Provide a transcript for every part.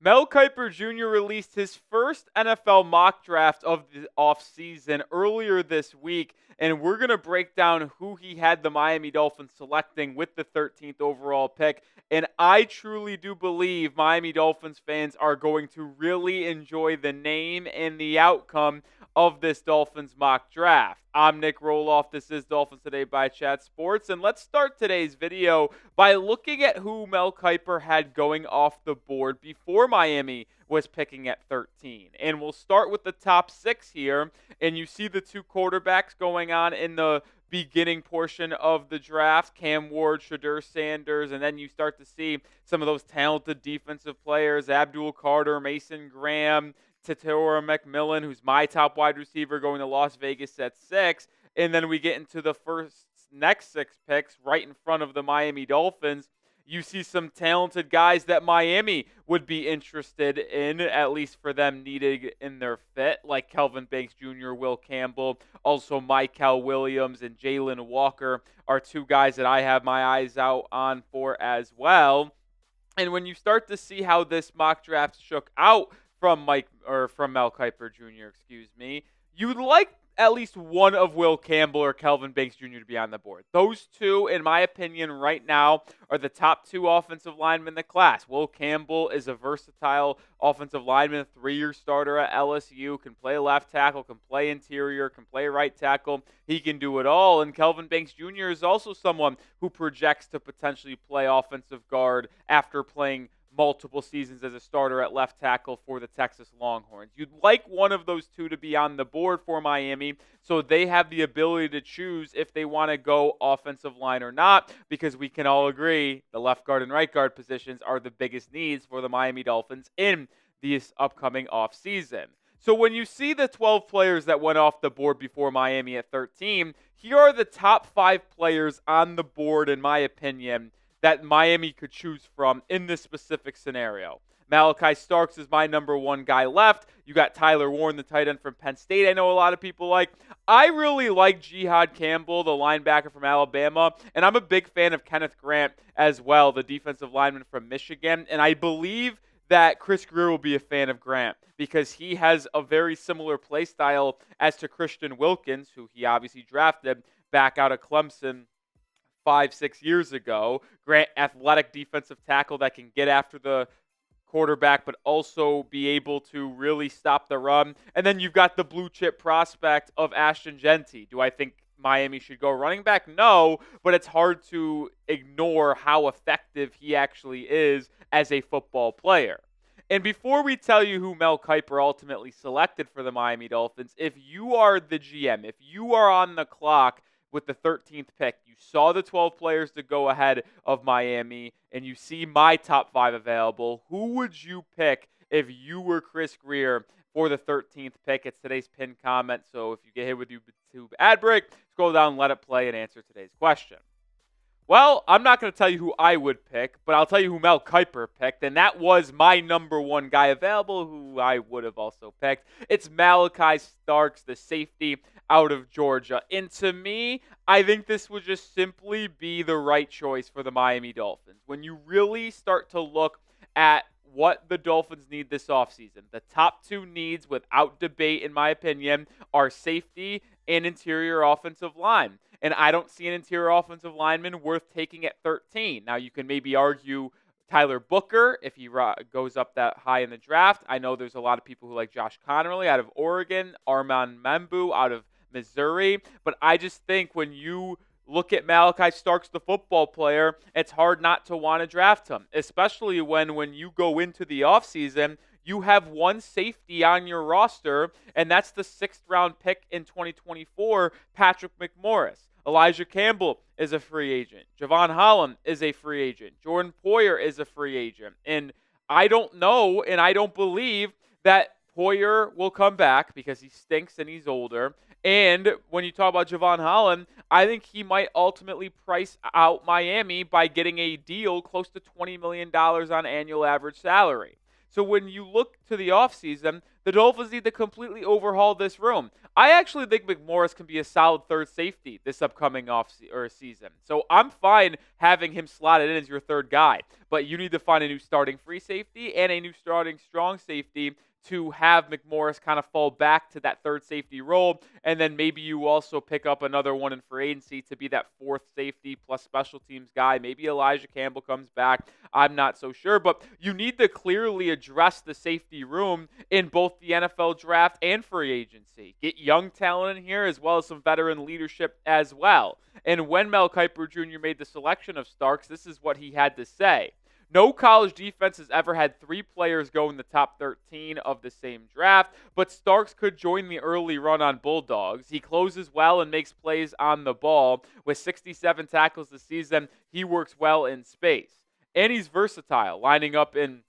Mel Kiper Jr. released his first NFL mock draft of the offseason earlier this week, and we're going to break down who he had the Miami Dolphins selecting with the 13th overall pick. And I truly do believe Miami Dolphins fans are going to really enjoy the name and the outcome of this Dolphins mock draft. I'm Nic Rohloff. This is Dolphins Today by Chat Sports, and let's start today's video by looking at who Mel Kiper had going off the board before Miami was picking at 13. And we'll start with the top 6 here, and you see the two quarterbacks going on in the beginning portion of the draft, Cam Ward, Shedeur Sanders, and then you start to see some of those talented defensive players, Abdul Carter, Mason Graham, Tatora McMillan, who's my top wide receiver, going to Las Vegas at 6. And then we get into the next 6 picks right in front of the Miami Dolphins. You see some talented guys that Miami would be interested in, at least for them needed in their fit, like Kelvin Banks Jr., Will Campbell, also Michael Williams and Jalen Walker are two guys that I have my eyes out on for as well. And when you start to see how this mock draft shook out from Mel Kiper Jr., you'd like at least one of Will Campbell or Kelvin Banks Jr. to be on the board. Those two, in my opinion, right now are the top 2 offensive linemen in the class. Will Campbell is a versatile offensive lineman, a 3-year starter at LSU, can play left tackle, can play interior, can play right tackle. He can do it all. And Kelvin Banks Jr. is also someone who projects to potentially play offensive guard after playing multiple seasons as a starter at left tackle for the Texas Longhorns. You'd like one of those two to be on the board for Miami so they have the ability to choose if they want to go offensive line or not, because we can all agree the left guard and right guard positions are the biggest needs for the Miami Dolphins in this upcoming offseason. So when you see the 12 players that went off the board before Miami at 13, here are the top 5 players on the board, in my opinion, that Miami could choose from in this specific scenario. Malaki Starks is my number 1 guy left. You got Tyler Warren, the tight end from Penn State, I know a lot of people like. I really like Jihad Campbell, the linebacker from Alabama, and I'm a big fan of Kenneth Grant as well, the defensive lineman from Michigan, and I believe that Chris Grier will be a fan of Grant because he has a very similar play style as to Christian Wilkins, who he obviously drafted back out of Clemson 5-6 years ago. Grant, athletic defensive tackle that can get after the quarterback but also be able to really stop the run. And then you've got the blue chip prospect of Ashton Genty. Do I think Miami should go running back? No, but it's hard to ignore how effective he actually is as a football player. And before we tell you who Mel Kiper ultimately selected for the Miami Dolphins, if you are the GM, if you are on the clock with the 13th pick, you saw the 12 players to go ahead of Miami, and you see my top 5 available, who would you pick if you were Chris Grier for the 13th pick? It's today's pinned comment, so if you get hit with YouTube ad break, scroll down, let it play, and answer today's question. Well, I'm not going to tell you who I would pick, but I'll tell you who Mel Kiper picked, and that was my number 1 guy available, who I would have also picked. It's Malaki Starks, the safety out of Georgia. And to me, I think this would just simply be the right choice for the Miami Dolphins. When you really start to look at what the Dolphins need this offseason, the top 2 needs, without debate, in my opinion, are safety and interior offensive line. And I don't see an interior offensive lineman worth taking at 13. Now, you can maybe argue Tyler Booker if he goes up that high in the draft. I know there's a lot of people who like Josh Connerly out of Oregon, Armand Membu out of Missouri. But I just think when you look at Malaki Starks, the football player, it's hard not to want to draft him, especially when you go into the offseason, you have one safety on your roster, and that's the 6th-round pick in 2024, Patrick McMorris. Elijah Campbell is a free agent. Jevon Holland is a free agent. Jordan Poyer is a free agent. And I don't know and I don't believe that Poyer will come back because he stinks and he's older. And when you talk about Jevon Holland, I think he might ultimately price out Miami by getting a deal close to $20 million on annual average salary. So when you look to the offseason, the Dolphins need to completely overhaul this room. I actually think McMorris can be a solid third safety this upcoming season. So I'm fine having him slotted in as your third guy. But you need to find a new starting free safety and a new starting strong safety to have McMorris kind of fall back to that third safety role. And then maybe you also pick up another one in free agency to be that fourth safety plus special teams guy. Maybe Elijah Campbell comes back. I'm not so sure. But you need to clearly address the safety room in both the NFL draft and free agency. Get young talent in here as well as some veteran leadership as well. And when Mel Kiper Jr. made the selection of Starks, this is what he had to say. No college defense has ever had 3 players go in the top 13 of the same draft, but Starks could join the early run on Bulldogs. He closes well and makes plays on the ball. With 67 tackles this season, he works well in space. And he's versatile, lining up in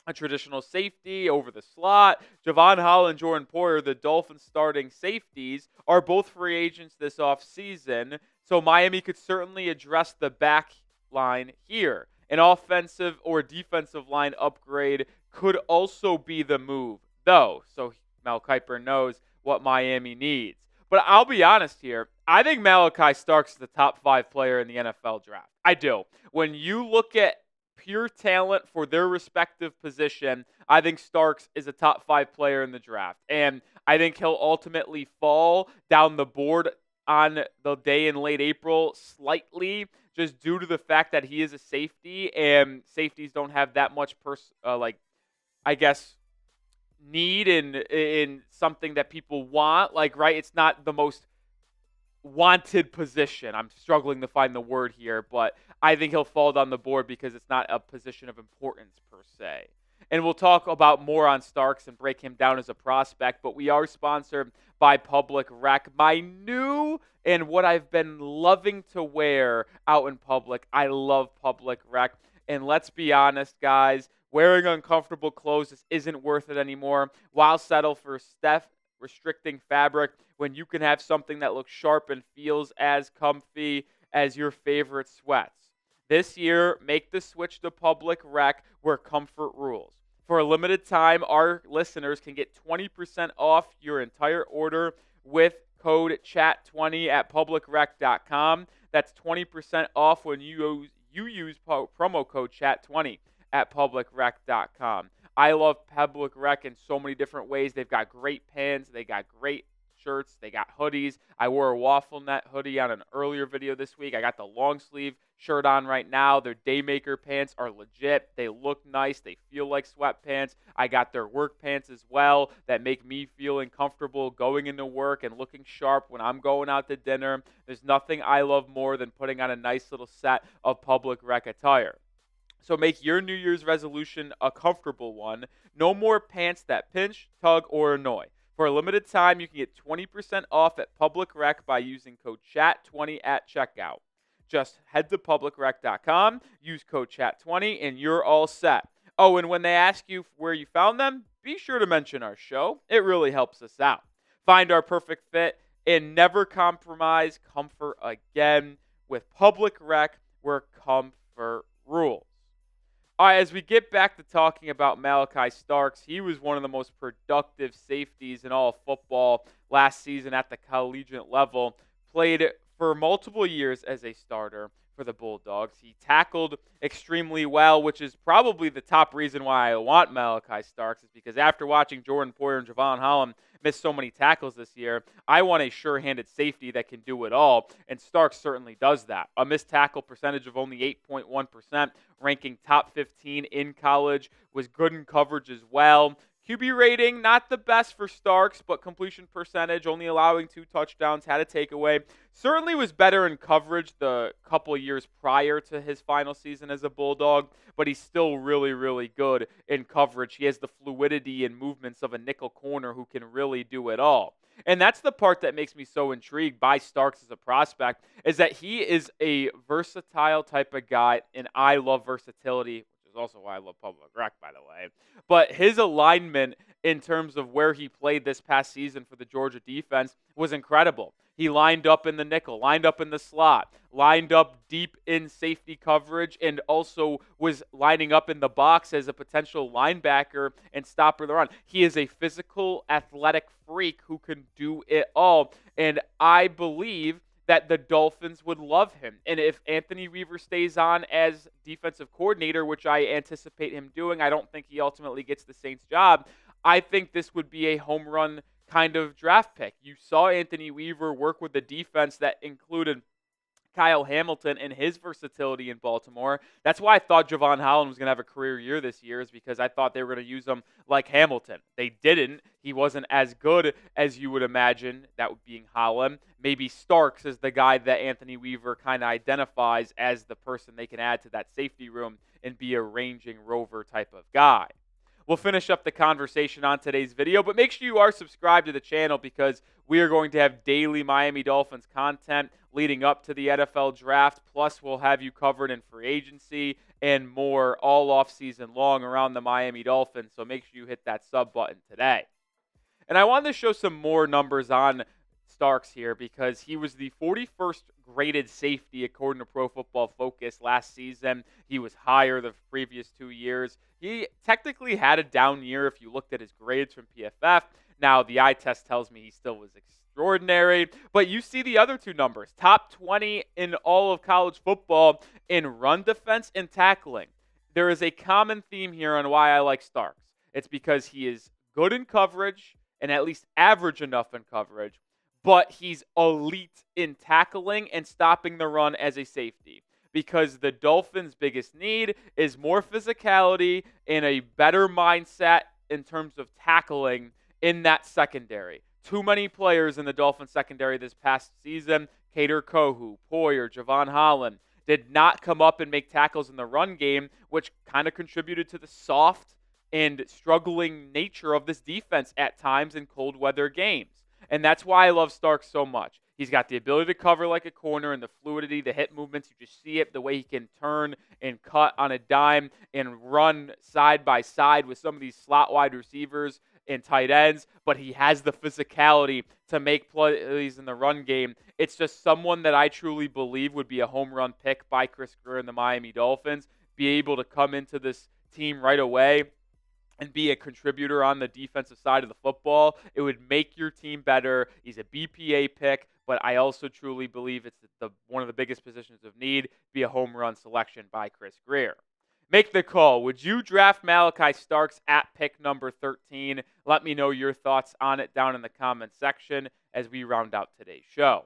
a traditional safety over the slot. Jevon Holland and Jordan Poyer, the Dolphins starting safeties, are both free agents this offseason, so Miami could certainly address the back line here. An offensive or defensive line upgrade could also be the move, though. So Mel Kiper knows what Miami needs. But I'll be honest here. I think Malaki Starks is the top 5 player in the NFL draft. I do. When you look at pure talent for their respective position, I think Starks is a top 5 player in the draft. And I think he'll ultimately fall down the board on the day in late April slightly, just due to the fact that he is a safety, and safeties don't have that much need in something that people want. Right? It's not the most wanted position. I'm struggling to find the word here, but I think he'll fall down the board because it's not a position of importance per se. And we'll talk about more on Starks and break him down as a prospect, but we are sponsored by Public Rec. My new and what I've been loving to wear out in public. I love Public Rec. And let's be honest, guys, wearing uncomfortable clothes just isn't worth it anymore. Why settle for restricting fabric when you can have something that looks sharp and feels as comfy as your favorite sweats? This year, make the switch to Public Rec where comfort rules. For a limited time, our listeners can get 20% off your entire order with code CHAT20 at publicrec.com. That's 20% off when you use promo code CHAT20 at publicrec.com. I love Public Rec in so many different ways. They've got great pants. They got great shirts. They got hoodies. I wore a waffle net hoodie on an earlier video this week. I got the long sleeve shirt on right now. Their Daymaker pants are legit. They look nice. They feel like sweatpants. I got their work pants as well that make me feeling comfortable going into work and looking sharp when I'm going out to dinner. There's nothing I love more than putting on a nice little set of Public Rec attire. So make your New Year's resolution a comfortable one. No more pants that pinch, tug, or annoy. For a limited time, you can get 20% off at Public Rec by using code CHAT20 at checkout. Just head to publicrec.com, use code CHAT20, and you're all set. Oh, and when they ask you where you found them, be sure to mention our show. It really helps us out. Find our perfect fit and never compromise comfort again with Public Rec, where comfort rules. All right, as we get back to talking about Malaki Starks, he was one of the most productive safeties in all of football last season at the collegiate level. Played for multiple years as a starter for the Bulldogs. He tackled extremely well, which is probably the top reason why I want Malaki Starks, is because after watching Jordan Poyer and Jevon Holland miss so many tackles this year, I want a sure-handed safety that can do it all, and Starks certainly does that. A missed tackle percentage of only 8.1%, ranking top 15 in college, was good in coverage as well. QB rating, not the best for Starks, but completion percentage, only allowing 2 touchdowns, had a takeaway. Certainly was better in coverage the couple years prior to his final season as a Bulldog, but he's still really, really good in coverage. He has the fluidity and movements of a nickel corner who can really do it all. And that's the part that makes me so intrigued by Starks as a prospect, is that he is a versatile type of guy, and I love versatility, which is also why I love public rec, by the way. But his alignment in terms of where he played this past season for the Georgia defense was incredible. He lined up in the nickel, lined up in the slot, lined up deep in safety coverage, and also was lining up in the box as a potential linebacker and stopper of the run. He is a physical, athletic freak who can do it all. And I believe that the Dolphins would love him. And if Anthony Weaver stays on as defensive coordinator, which I anticipate him doing, I don't think he ultimately gets the Saints job. I think this would be a home run kind of draft pick. You saw Anthony Weaver work with a defense that included Kyle Hamilton and his versatility in Baltimore. That's why I thought Jevon Holland was going to have a career year this year, is because I thought they were going to use him like Hamilton. They didn't. He wasn't as good as you would imagine, that being Holland. Maybe Starks is the guy that Anthony Weaver kind of identifies as the person they can add to that safety room and be a ranging rover type of guy. We'll finish up the conversation on today's video, but make sure you are subscribed to the channel because we are going to have daily Miami Dolphins content leading up to the NFL Draft. Plus, we'll have you covered in free agency and more all offseason long around the Miami Dolphins, so make sure you hit that sub button today. And I wanted to show some more numbers on Starks here because he was the 41st graded safety according to Pro Football Focus last season. He was higher the previous 2 years. He technically had a down year if you looked at his grades from PFF. Now, the eye test tells me he still was extraordinary, but you see the other two numbers. Top 20 in all of college football in run defense and tackling. There is a common theme here on why I like Starks. It's because he is good in coverage and at least average enough in coverage, but he's elite in tackling and stopping the run as a safety. Because the Dolphins' biggest need is more physicality and a better mindset in terms of tackling in that secondary. Too many players in the Dolphins secondary this past season, Kader Kohou, Poyer, Jevon Holland, did not come up and make tackles in the run game, which kind of contributed to the soft and struggling nature of this defense at times in cold weather games. And that's why I love Starks so much. He's got the ability to cover like a corner and the fluidity, the hip movements. You just see it, the way he can turn and cut on a dime and run side by side with some of these slot wide receivers and tight ends. But he has the physicality to make plays in the run game. It's just someone that I truly believe would be a home run pick by Chris Grier and the Miami Dolphins, be able to come into this team right away and be a contributor on the defensive side of the football. It would make your team better. He's a BPA pick, but I also truly believe it's one of the biggest positions of need, be a home run selection by Chris Grier. Make the call. Would you draft Malaki Starks at pick number 13? Let me know your thoughts on it down in the comment section as we round out today's show.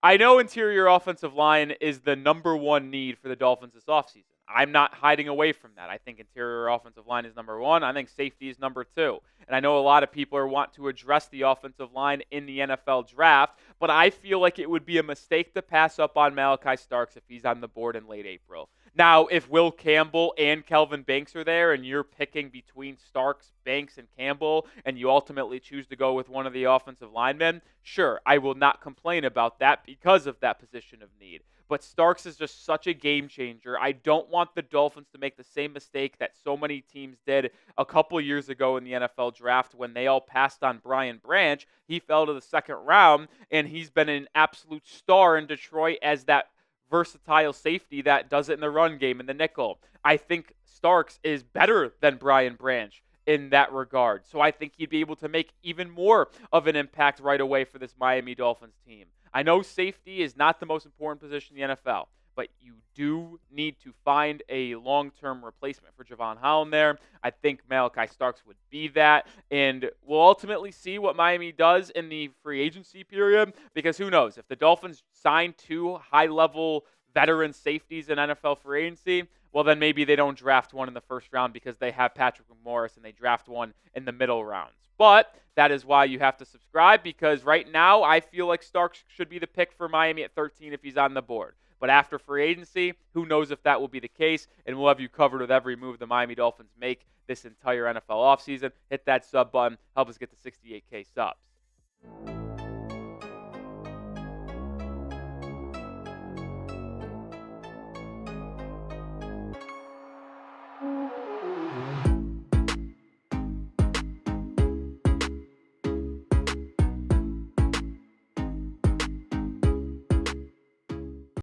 I know interior offensive line is the number one need for the Dolphins this offseason. I'm not hiding away from that. I think interior offensive line is number one. I think safety is number two. And I know a lot of people want to address the offensive line in the NFL draft, but I feel like it would be a mistake to pass up on Malaki Starks if he's on the board in late April. Now, if Will Campbell and Kelvin Banks are there and you're picking between Starks, Banks, and Campbell, and you ultimately choose to go with one of the offensive linemen, sure, I will not complain about that because of that position of need. But Starks is just such a game changer. I don't want the Dolphins to make the same mistake that so many teams did a couple years ago in the NFL draft when they all passed on Brian Branch. He fell to the second round, and he's been an absolute star in Detroit as that versatile safety that does it in the run game, in the nickel. I think Starks is better than Brian Branch in that regard. So I think he'd be able to make even more of an impact right away for this Miami Dolphins team. I know safety is not the most important position in the NFL, but you do need to find a long-term replacement for Jevon Holland there. I think Malaki Starks would be that, and we'll ultimately see what Miami does in the free agency period, because who knows? If the Dolphins sign two high-level veteran safeties in NFL free agency, well, then maybe they don't draft one in the first round because they have Patrick Morris and they draft one in the middle rounds. But that is why you have to subscribe, because right now I feel like Starks should be the pick for Miami at 13 if he's on the board. But after free agency, who knows if that will be the case, and we'll have you covered with every move the Miami Dolphins make this entire NFL offseason. Hit that sub button. Help us get to 68K subs.